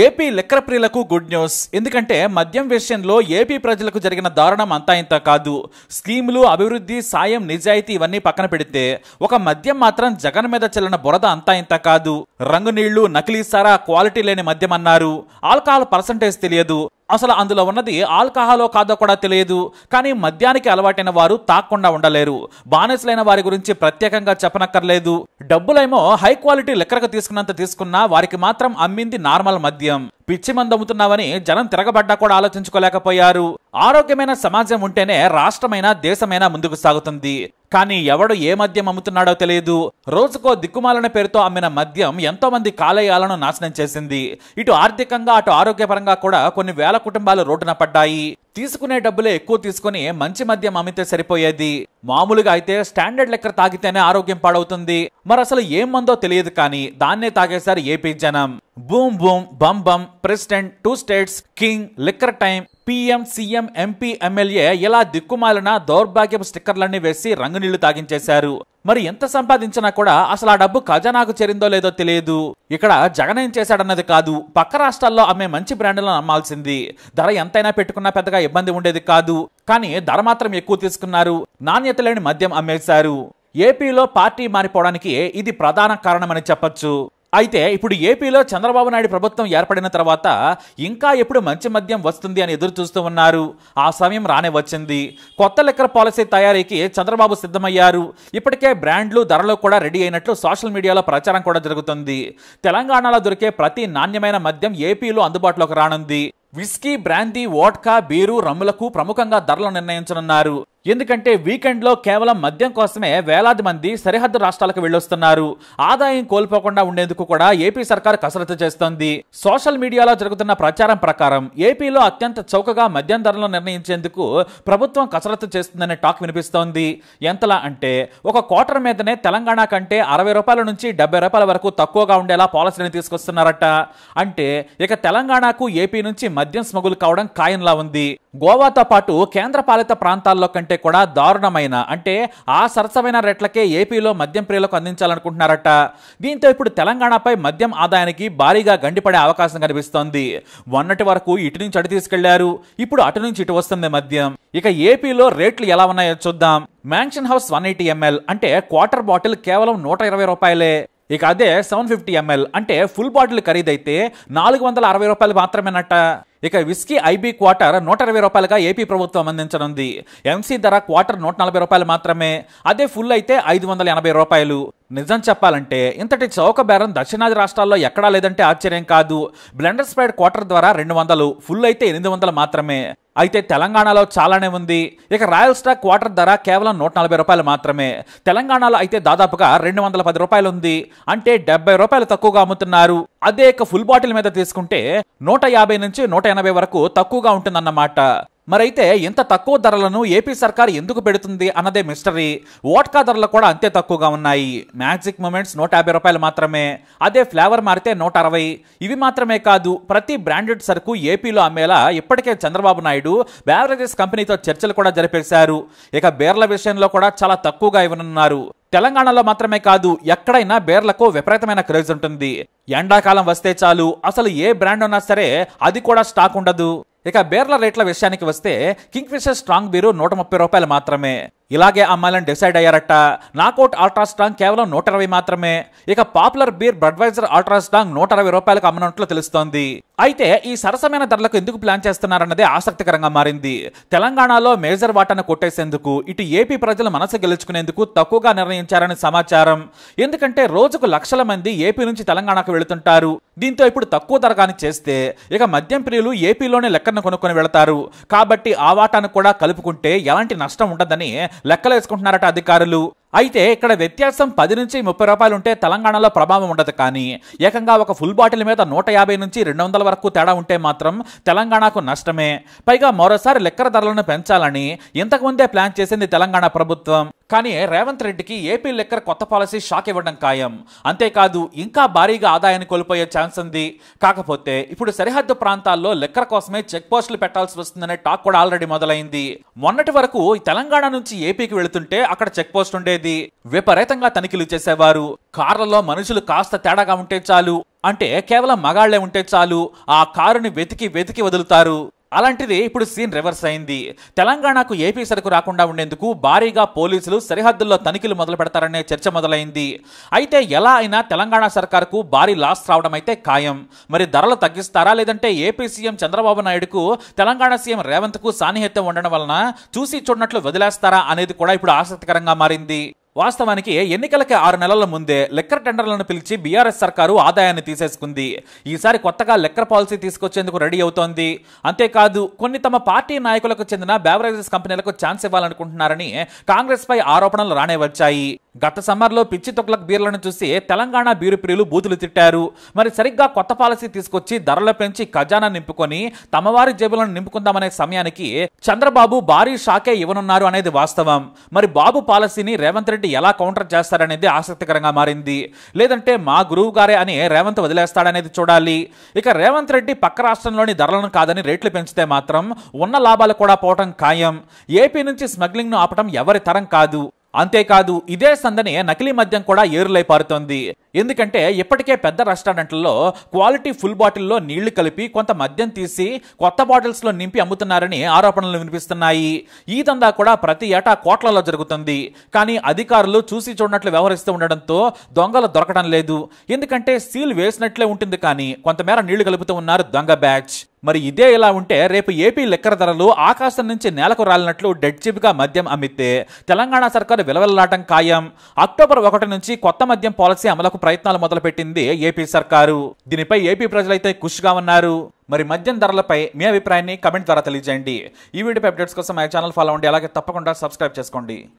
AP liquor ప్రియులకు good news. ఎందుకంటే మద్యం విషయంలో ఏపీ ప్రజలకు జరిగిన దారుణం అంతా ఇంత కాదు. స్కీములు, అభివృద్ధి, సాయం, నిజాయితీ ఇవన్నీ పక్కన పెడితే ఒక మద్యం మాత్రం జగన్ మీద చెల్లిన బురద అంతా ఇంత కాదు. రంగు నీళ్లు, నకిలీ సారా, క్వాలిటీ లేని మద్యం అన్నారు. ఆల్కహాల్ పర్సంటేజ్ తెలియదు. అసలు అందులో ఉన్నది ఆల్కహాలో కాదో కూడా తెలియదు. కానీ మద్యానికి అలవాటైన వారు తాక్కుండా ఉండలేరు. బానిసలైన వారి గురించి ప్రత్యేకంగా చెప్పనక్కర్లేదు. డబ్బులేమో హై క్వాలిటీ లిక్కర్కు తీసుకున్నంత తీసుకున్నా వారికి మాత్రం అమ్మింది నార్మల్ మద్యం. పిచ్చి మందు అమ్ముతున్నావని జనం తిరగబడ్డా కూడా ఆలోచించుకోలేకపోయారు. ఆరోగ్యమైన సమాజం ఉంటేనే రాష్ట్రమైనా దేశమైనా ముందుకు సాగుతుంది. కానీ ఎవడు ఏ మద్యం అమ్ముతున్నాడో తెలియదు. రోజుకో దిక్కుమాలిన పేరుతో అమ్మిన మద్యం ఎంతో మంది కాలేయాలను నాశనం చేసింది. ఇటు ఆర్థికంగా అటు ఆరోగ్యపరంగా కూడా కొన్ని వేల కుటుంబాలు రోడ్డున పడ్డాయి. తీసుకునే డబ్బులే ఎక్కువ తీసుకుని మంచి మద్యం అమ్మితే సరిపోయేది. మామూలుగా అయితే స్టాండర్డ్ లిక్కర్ తాగితేనే ఆరోగ్యం పాడవుతుంది. మరి అసలు ఏం మందో తెలియదు కానీ దాన్నే తాగేశారు ఏపీ జనం. బూమ్ బూమ్, బమ్ బమ్, president, 2 states, king, liquor time, PM, CM, MP, MLA ఇలా దిక్కుమాలిన దౌర్భాగ్యపు స్టిక్కర్లన్నీ వేసి రంగునీళ్లు తాగించేశారు. మరి ఎంత సంపాదించినా కూడా అసలు ఆ డబ్బు ఖజానాకు చేరిందో లేదో తెలియదు. ఇక్కడ జగన్ ఏం చేశాడన్నది కాదు, పక్క రాష్ట్రాల్లో అమ్మే మంచి బ్రాండ్లను అమ్మాల్సింది. ధర ఎంతైనా పెట్టుకున్నా పెద్దగా ఇబ్బంది ఉండేది కాదు. కానీ ధర మాత్రం ఎక్కువ తీసుకున్నారు. నాణ్యత లేని మద్యం అమ్మేశారు. ఏపీలో పార్టీ మారిపోవడానికి ఇది ప్రధాన కారణమని చెప్పొచ్చు. అయితే ఇప్పుడు ఏపీలో చంద్రబాబు నాయుడు ప్రభుత్వం ఏర్పడిన తర్వాత ఇంకా ఎప్పుడు మంచి మద్యం వస్తుంది అని ఎదురు చూస్తూ ఉన్నారు. ఆ సమయం రానే వచ్చింది. కొత్త లిక్కర్ పాలసీ తయారీకి చంద్రబాబు సిద్ధమయ్యారు. ఇప్పటికే బ్రాండ్లు, ధరలు కూడా రెడీ అయినట్లు సోషల్ మీడియాలో ప్రచారం కూడా జరుగుతుంది. తెలంగాణలో దొరికే ప్రతి నాణ్యమైన మద్యం ఏపీలో అందుబాటులోకి రానుంది. విస్కీ, బ్రాందీ, వోడ్కా, బీరు, రమ్ములకు ప్రముఖంగా ధరలు నిర్ణయించనున్నారు. ఎందుకంటే వీకెండ్ లో కేవలం మద్యం కోసమే వేలాది మంది సరిహద్దు రాష్ట్రాలకు వెళ్ళొస్తున్నారు. ఆదాయం కోల్పోకుండా ఉండేందుకు కూడా ఏపీ సర్కార్ కసరత్తు చేస్తోంది. సోషల్ మీడియాలో జరుగుతున్న ప్రచారం ప్రకారం ఏపీలో అత్యంత చౌకగా మద్యం ధరలను నిర్ణయించేందుకు ప్రభుత్వం కసరత్తు చేస్తుందనే టాక్ వినిపిస్తోంది. ఎంతలా అంటే ఒక క్వార్టర్ మీదనే తెలంగాణ కంటే 60 రూపాయల నుంచి 70 రూపాయల వరకు తక్కువగా ఉండేలా పాలసీని తీసుకొస్తున్నారట. అంటే ఇక తెలంగాణకు ఏపీ నుంచి మద్యం స్మగుల్ కావడం ఖాయంలా ఉంది. గోవాతో పాటు కేంద్ర పాలిత ప్రాంతాల్లో కంటే కూడా దారుణమైన, అంటే ఆ సరసమైన రేట్లకే ఏపీలో మద్యం ప్రియులకు అందించాలనుకుంటున్నారట. దీంతో ఇప్పుడు తెలంగాణపై మద్యం ఆదాయానికి భారీగా గండిపడే అవకాశం కనిపిస్తోంది. మొన్నటి వరకు ఇటు నుంచి అటు తీసుకెళ్లారు, ఇప్పుడు అటు నుంచి ఇటు వస్తుంది మద్యం. ఇక ఏపీలో రేట్లు ఎలా ఉన్నాయో చూద్దాం. మ్యాన్షన్ హౌస్ 180 ml అంటే క్వార్టర్ బాటిల్ కేవలం 120 రూపాయలే. ఇక అదే 750 ml అంటే ఫుల్ బాటిల్ ఖరీదైతే 460 రూపాయలు మాత్రమేనట. ఇక విస్కీ ఐబీ క్వార్టర్ 120 రూపాయలుగా ఏపీ ప్రభుత్వం అందించనుంది. ఎంసీ ధర క్వార్టర్ 140 రూపాయలు మాత్రమే. అదే ఫుల్ అయితే 580 రూపాయలు. నిజం చెప్పాలంటే ఇంతటి చౌక బేరం దక్షిణాది రాష్ట్రాల్లో ఎక్కడా లేదంటే ఆశ్చర్యం కాదు. బ్లెండర్ స్ప్రైడ్ క్వార్టర్ ద్వారా 200, ఫుల్ అయితే 800 మాత్రమే. అయితే తెలంగాణలో చాలానే ఉంది. ఇక రాయల్ స్టాక్ క్వార్టర్ ధర కేవలం 140 రూపాయలు మాత్రమే. తెలంగాణలో అయితే దాదాపుగా 210 రూపాయలు ఉంది. అంటే 70 రూపాయలు తక్కువగా అమ్ముతున్నారు. అదే ఇక ఫుల్ బాటిల్ మీద తీసుకుంటే 150 నుంచి 180 వరకు తక్కువగా ఉంటుందన్నమాట. మరైతే ఇంత తక్కువ ధరలను ఏపీ సర్కార్ ఎందుకు పెడుతుంది అన్నదే మిస్టరీ. వోడ్కా ధరలు కూడా అంతే తక్కువగా ఉన్నాయి. మ్యాజిక్ మూమెంట్స్ 150 రూపాయలు మాత్రమే. అదే ఫ్లేవర్ మారితే 160. ఇవి మాత్రమే కాదు, ప్రతి బ్రాండెడ్ సరుకు ఏపీలో అమ్మేలా ఇప్పటికే చంద్రబాబు నాయుడు బెవరేజెస్ కంపెనీతో చర్చలు కూడా జరిపేశారు. ఇక బేర్ల విషయంలో కూడా చాలా తక్కువగా ఇవ్వనున్నారు. తెలంగాణలో మాత్రమే కాదు, ఎక్కడైనా బేర్లకు విపరీతమైన క్రేజ్ ఉంటుంది. ఎండాకాలం వస్తే చాలు, అసలు ఏ బ్రాండ్ ఉన్నా సరే అది కూడా స్టాక్ ఉండదు. ఇక బేర్ల రేట్ల విషయానికి వస్తే కింగ్ ఫిషర్ స్ట్రాంగ్ బీరు 130 రూపాయలు మాత్రమే. ఇలాగే అమ్మాలని డిసైడ్ అయ్యారట. నాకౌట్ అల్ట్రా స్ట్రాంగ్ కేవలం 120 మాత్రమే. ఇక popular beer Budweiser ultra strong 160 రూపాయలకు అమ్మనట్లు తెలుస్తోంది. అయితే ఈ సరసమైన ధరలకు ఎందుకు ప్లాన్ చేస్తున్నారన్నదే ఆసక్తికరంగా మారింది. తెలంగాణలో మేజర్ వాటాను కొట్టేసేందుకు, ఇటు ఏపీ ప్రజల మనసు గెలుచుకునేందుకు తక్కువగా నిర్ణయించారని సమాచారం. ఎందుకంటే రోజుకు లక్షల మంది ఏపీ నుంచి తెలంగాణకు వెళుతుంటారు. దీంతో ఇప్పుడు తక్కువ ధరగాని చేస్తే ఇక మద్యం ప్రియులు ఏపీలోనే లెక్కను కొనుక్కొని వెళతారు. కాబట్టి ఆ వాటాను కూడా కలుపుకుంటే ఎలాంటి నష్టం ఉండదని లెక్కలు వేసుకుంటున్నారట అధికారులు. అయితే ఇక్కడ వ్యత్యాసం 10 నుంచి 30 రూపాయలు ఉంటే తెలంగాణలో ప్రభావం ఉండదు. కానీ ఏకంగా ఒక ఫుల్ బాటిల్ మీద 150 నుంచి 200 వరకు తేడా ఉంటే మాత్రం తెలంగాణకు నష్టమే. పైగా మరోసారి లిక్కర్ ధరలను పెంచాలని ఇంతకుముందే ప్లాన్ చేసింది తెలంగాణ ప్రభుత్వం. కానీ రేవంత్ రెడ్డికి ఏపీ లిక్కర్ కొత్త పాలసీ షాక్ ఇవ్వడం ఖాయం. అంతేకాదు ఇంకా భారీగా ఆదాయాన్ని కోల్పోయే ఛాన్స్ ఉంది. కాకపోతే ఇప్పుడు సరిహద్దు ప్రాంతాల్లో లిక్కర్ కోసమే చెక్ పోస్టులు పెట్టాల్సి వస్తుందనే టాక్ కూడా ఆల్రెడీ మొదలైంది. మొన్నటి వరకు తెలంగాణ నుంచి ఏపీకి వెళుతుంటే అక్కడ చెక్ పోస్ట్ ఉండేది. విపరీతంగా తనిఖీలు చేసేవారు. కార్లలో మనుషులు కాస్త తేడాగా ఉంటే చాలు అంటే కేవలం మగాళ్లే ఉంటే చాలు ఆ కారుని వెతికి వెతికి వదులుతారు. అలాంటిది ఇప్పుడు సీన్ రివర్స్ అయింది. తెలంగాణకు ఏపీ సరుకు రాకుండా ఉండేందుకు భారీగా పోలీసులు సరిహద్దుల్లో తనిఖీలు మొదలు పెడతారనే చర్చ మొదలైంది. అయితే ఎలా అయినా తెలంగాణ సర్కారుకు భారీ లాస్ రావడం అయితే ఖాయం. మరి ధరలు తగ్గిస్తారా, లేదంటే ఏపీ సీఎం చంద్రబాబు నాయుడుకు తెలంగాణ సీఎం రేవంత్ కు సాన్నిహిత్యం ఉండడం వలన చూసి చూడనట్లు వదిలేస్తారా అనేది కూడా ఇప్పుడు ఆసక్తికరంగా మారింది. వాస్తవానికి ఎన్నికలకి 6 నెలల ముందే లెక్కర్ టెండర్లను పిలిచి బీఆర్ఎస్ సర్కారు ఆదాయాన్ని తీసేసుకుంది. ఈసారి కొత్తగా లెక్కర్ పాలసీ తీసుకొచ్చేందుకు రెడీ అవుతోంది. అంతేకాదు కొన్ని తమ పార్టీ నాయకులకు చెందిన బెవరేజెస్ కంపెనీలకు ఛాన్స్ ఇవ్వాలనుకుంటున్నారని కాంగ్రెస్ పై ఆరోపణలు రానే వచ్చాయి. గత సమ్మర్లో పిచ్చి తొక్లక్ బీర్లను చూసి తెలంగాణ బీరు ప్రియులు బూతులు తిట్టారు. మరి సరిగ్గా కొత్త పాలసీ తీసుకొచ్చి ధరలు పెంచి ఖజానా నింపుకొని తమవారి జేబులను నింపుకుందామనే సమయానికి చంద్రబాబు భారీ షాకే ఇవ్వనున్నారు అనేది వాస్తవం. మరి బాబు పాలసీని రేవంత్ రెడ్డి ఎలా కౌంటర్ చేస్తారనేది ఆసక్తికరంగా మారింది. లేదంటే మా గురువు గారే అని రేవంత్ వదిలేస్తాడనేది చూడాలి. ఇక రేవంత్ రెడ్డి పక్క రాష్ట్రంలోని ధరలను కాదని రేట్లు పెంచితే మాత్రం ఉన్న లాభాలు కూడా పోవటం ఖాయం. ఏపీ నుంచి స్మగ్లింగ్ ను ఆపటం ఎవరి తరం కాదు. అంతేకాదు ఇదే సందనే నకిలీ మద్యం కూడా ఏరులై పారుతోంది. ఎందుకంటే ఇప్పటికే పెద్ద రెస్టారెంట్లలో క్వాలిటీ ఫుల్ బాటిల్లో నీళ్లు కలిపి కొంత మద్యం తీసి కొత్త బాటిల్స్ లో నింపి అమ్ముతున్నారని ఆరోపణలు వినిపిస్తున్నాయి. ఈ దందా కూడా ప్రతి ఏటా కోట్లలో జరుగుతుంది. కానీ అధికారులు చూసి చూడనట్లు వ్యవహరిస్తూ ఉండడంతో దొంగలు దొరకడం లేదు. ఎందుకంటే సీల్ వేసినట్లే ఉంటుంది కానీ కొంతమేర నీళ్లు కలుపుతూ ఉన్నారు దొంగ బ్యాచ్. మరి ఇదే ఇలా ఉంటే రేపు ఏపీ లెక్కర ధరలు ఆకాశం నుంచి నేలకు రాలినట్లు డెడ్ చీప్ గా మద్యం అమ్మితే తెలంగాణ సర్కారు విలవెల్లాటం ఖాయం. అక్టోబర్ 1 నుంచి కొత్త మద్యం పాలసీ అమలుకు ప్రయత్నాలు మొదలుపెట్టింది ఏపీ సర్కారు. దీనిపై ఏపీ ప్రజలైతే ఖుషిగా ఉన్నారు. మరి మద్యం ధరలపై మీ అభిప్రాయాన్ని కమెంట్ ద్వారా తెలియజేయండి. ఈ వీడియో అప్డేట్స్ కోసం మా ఛానల్ ఫాలో అవ్వండి. అలాగే తప్పకుండా సబ్స్క్రైబ్ చేసుకోండి.